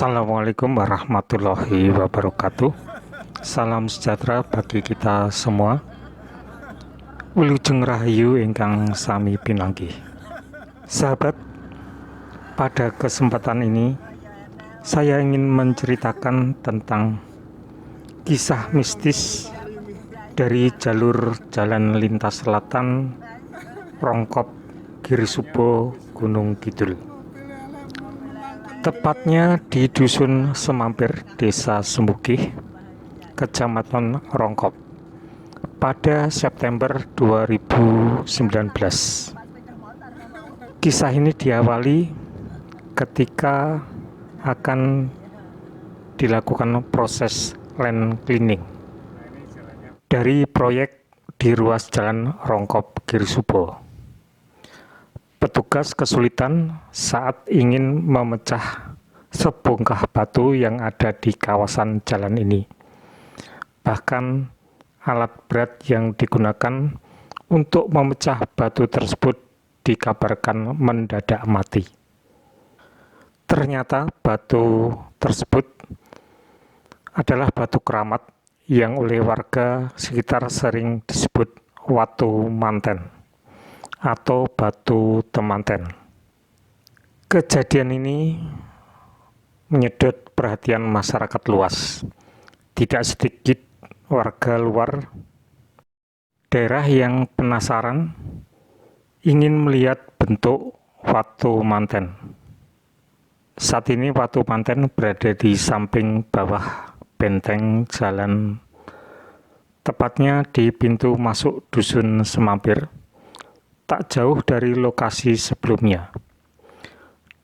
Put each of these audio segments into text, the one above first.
Assalamualaikum warahmatullahi wabarakatuh. Salam sejahtera bagi kita semua. Wilujeng Rahayu ingkang sami pinanggih. Sahabat, pada kesempatan ini saya ingin menceritakan tentang kisah mistis dari jalur jalan lintas selatan Rongkop Girisubo Gunung Kidul. Tepatnya di Dusun Semampir, Desa Sembugih, Kecamatan Rongkop, pada September 2019. Kisah ini diawali ketika akan dilakukan proses land cleaning dari proyek di ruas jalan Rongkop Girisubo. Petugas kesulitan saat ingin memecah sebongkah batu yang ada di kawasan jalan ini. Bahkan alat berat yang digunakan untuk memecah batu tersebut dikabarkan mendadak mati. Ternyata batu tersebut adalah batu keramat yang oleh warga sekitar sering disebut watu manten atau batu temanten. Kejadian ini menyedot perhatian masyarakat luas. Tidak sedikit warga luar daerah yang penasaran ingin melihat bentuk watu manten. Saat ini watu manten berada di samping bawah benteng jalan, tepatnya di pintu masuk Dusun Semampir, tak jauh dari lokasi sebelumnya.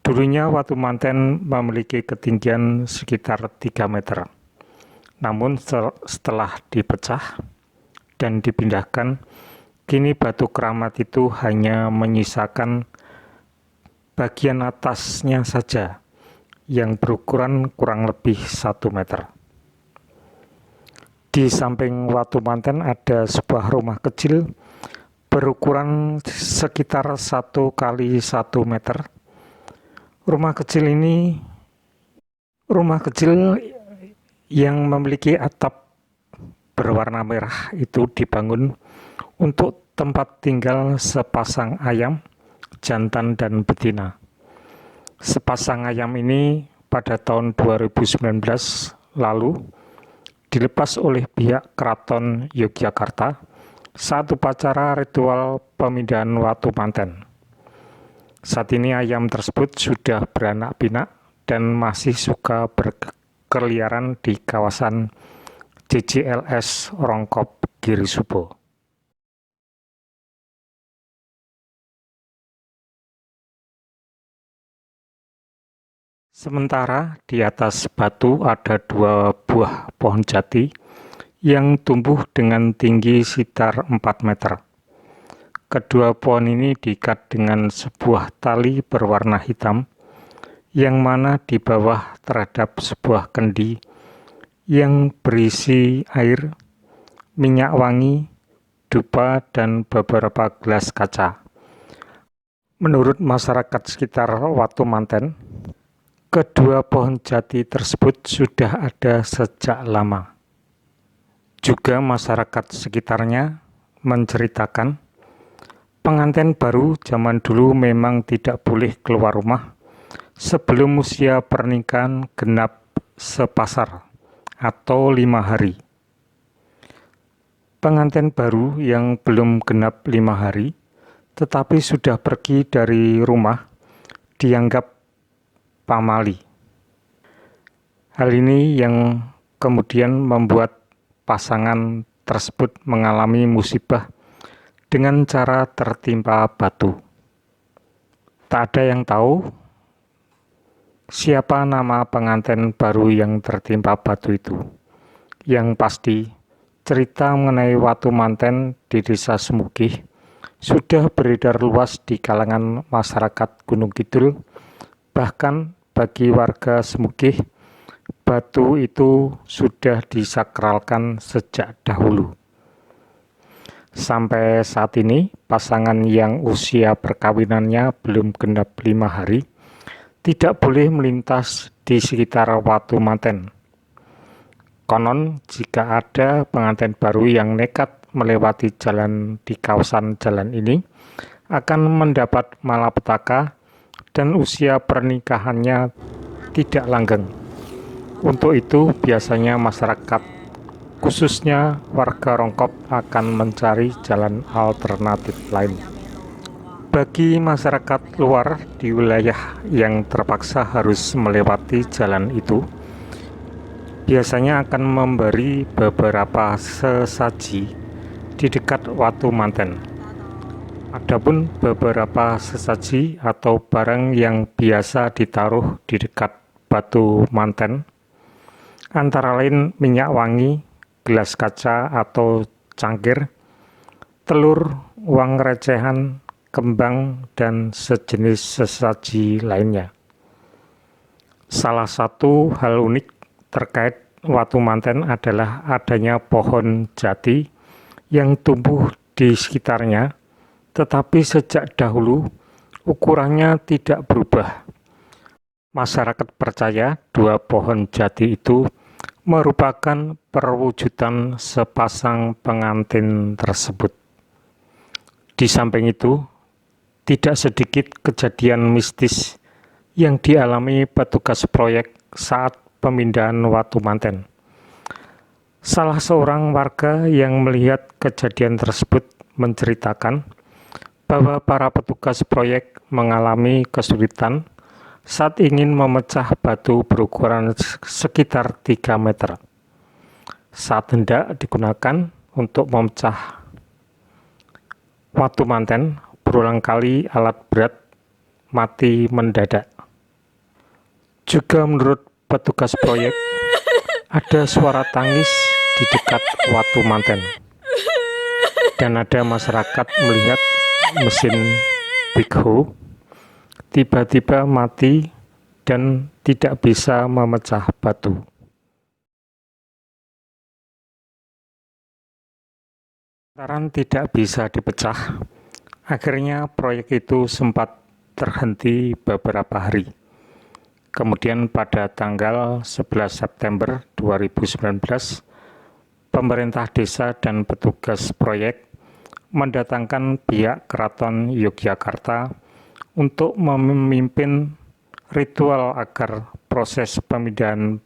Dulunya watu manten memiliki ketinggian sekitar 3 meter. Namun setelah dipecah dan dipindahkan, kini batu keramat itu hanya menyisakan bagian atasnya saja yang berukuran kurang lebih 1 meter. Di samping watu manten ada sebuah rumah kecil berukuran sekitar 1 kali 1 meter. Rumah kecil yang memiliki atap berwarna merah itu dibangun untuk tempat tinggal sepasang ayam, jantan dan betina. Sepasang ayam ini pada tahun 2019 lalu dilepas oleh pihak Keraton Yogyakarta saat upacara ritual pemindahan watu manten. Saat ini ayam tersebut sudah beranak pinak dan masih suka berkeliaran di kawasan JJLS Rongkop Girisubo. Sementara di atas batu ada 2 buah pohon jati yang tumbuh dengan tinggi sekitar 4 meter. Kedua pohon ini diikat dengan sebuah tali berwarna hitam yang mana di bawah terhadap sebuah kendi yang berisi air, minyak wangi, dupa, dan beberapa gelas kaca. Menurut masyarakat sekitar Watu Manten, kedua pohon jati tersebut sudah ada sejak lama. Juga masyarakat sekitarnya menceritakan pengantin baru zaman dulu memang tidak boleh keluar rumah sebelum usia pernikahan genap sepasar atau 5 hari. Pengantin baru yang belum genap 5 hari tetapi sudah pergi dari rumah dianggap pamali. Hal ini yang kemudian membuat pasangan tersebut mengalami musibah dengan cara tertimpa batu. Tak ada yang tahu siapa nama pengantin baru yang tertimpa batu itu. Yang pasti, cerita mengenai Watu Manten di Desa Semugih sudah beredar luas di kalangan masyarakat Gunung Kidul. Bahkan bagi warga Semugih, batu itu sudah disakralkan sejak dahulu. Sampai saat ini, pasangan yang usia perkawinannya belum genap 5 hari tidak boleh melintas di sekitar Watu Manten. Konon, jika ada pengantin baru yang nekat melewati jalan di kawasan jalan ini, akan mendapat malapetaka dan usia pernikahannya tidak langgeng. Untuk itu, biasanya masyarakat, khususnya warga Rongkop, akan mencari jalan alternatif lain. Bagi masyarakat luar di wilayah yang terpaksa harus melewati jalan itu, biasanya akan memberi beberapa sesaji di dekat Watu Manten. Adapun beberapa sesaji atau barang yang biasa ditaruh di dekat Batu Manten, antara lain minyak wangi, gelas kaca atau cangkir, telur, uang recehan, kembang, dan sejenis sesaji lainnya. Salah satu hal unik terkait Watu Manten adalah adanya pohon jati yang tumbuh di sekitarnya, tetapi sejak dahulu ukurannya tidak berubah. Masyarakat percaya dua pohon jati itu merupakan perwujudan sepasang pengantin tersebut. Di samping itu, tidak sedikit kejadian mistis yang dialami petugas proyek saat pemindahan Watu Manten. Salah seorang warga yang melihat kejadian tersebut menceritakan bahwa para petugas proyek mengalami kesulitan saat ingin memecah batu berukuran sekitar 3 meter. Saat hendak digunakan untuk memecah Watu Manten, berulang kali alat berat mati mendadak. Juga menurut petugas proyek, ada suara tangis di dekat Watu Manten. Dan ada masyarakat melihat mesin backhoe tiba-tiba mati dan tidak bisa memecah batu. Lantaran tidak bisa dipecah, akhirnya proyek itu sempat terhenti beberapa hari. Kemudian pada tanggal 11 September 2019, pemerintah desa dan petugas proyek mendatangkan pihak Keraton Yogyakarta untuk memimpin ritual agar proses pemindahan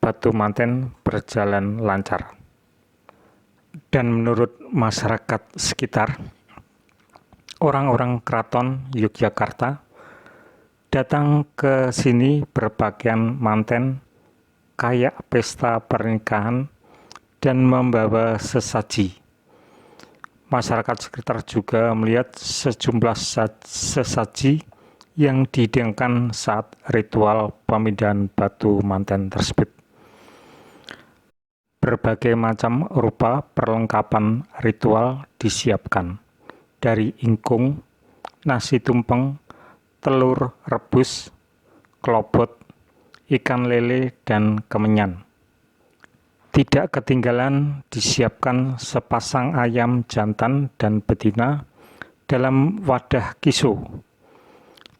Watu Manten berjalan lancar. Dan menurut masyarakat sekitar, orang-orang Keraton Yogyakarta datang ke sini berpakaian manten, kayak pesta pernikahan, dan membawa sesaji. Masyarakat sekitar juga melihat sejumlah sesaji yang dihidangkan saat ritual pemindahan Watu Manten tersebut. Berbagai macam rupa perlengkapan ritual disiapkan, dari ingkung, nasi tumpeng, telur rebus, kelobot, ikan lele, dan kemenyan. Tidak ketinggalan disiapkan sepasang ayam jantan dan betina dalam wadah kisu,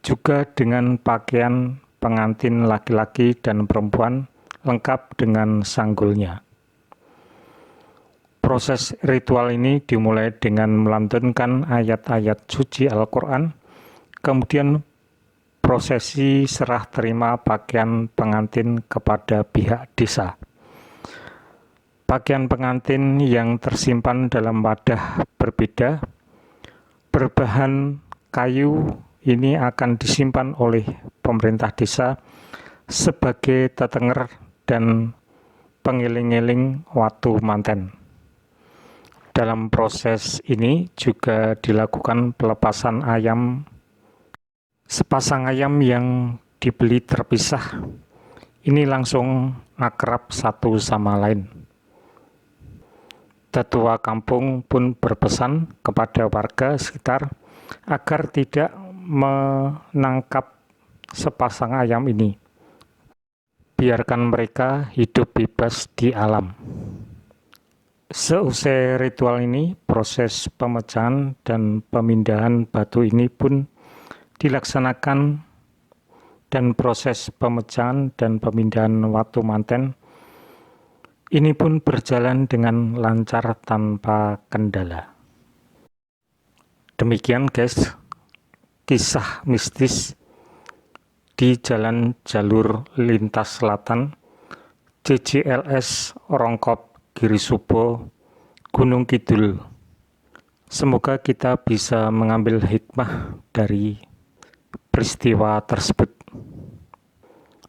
juga dengan pakaian pengantin laki-laki dan perempuan lengkap dengan sanggulnya. Proses ritual ini dimulai dengan melantunkan ayat-ayat suci Al-Quran, kemudian prosesi serah terima pakaian pengantin kepada pihak desa. Pakaian pengantin yang tersimpan dalam wadah berbeda, berbahan kayu, ini akan disimpan oleh pemerintah desa sebagai tetenger dan pengiling-iling watu manten. Dalam proses ini juga dilakukan pelepasan ayam. Sepasang ayam yang dibeli terpisah, ini langsung akrab satu sama lain. Tetua kampung pun berpesan kepada warga sekitar agar tidak menangkap sepasang ayam ini. Biarkan mereka hidup bebas di alam. Seusai ritual ini, proses pemecahan dan pemindahan batu ini pun dilaksanakan, dan proses pemecahan dan pemindahan watu manten ini pun berjalan dengan lancar tanpa kendala. Demikian guys, kisah mistis di Jalan Jalur Lintas Selatan JJLS Rongkop Girisubo Gunung Kidul. Semoga kita bisa mengambil hikmah dari peristiwa tersebut.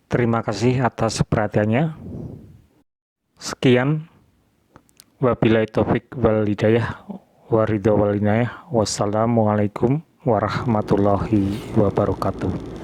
Terima kasih atas perhatiannya. Sekian, wabillahi taufik wal hidayah, waridho wal inayah. Wassalamualaikum warahmatullahi wabarakatuh.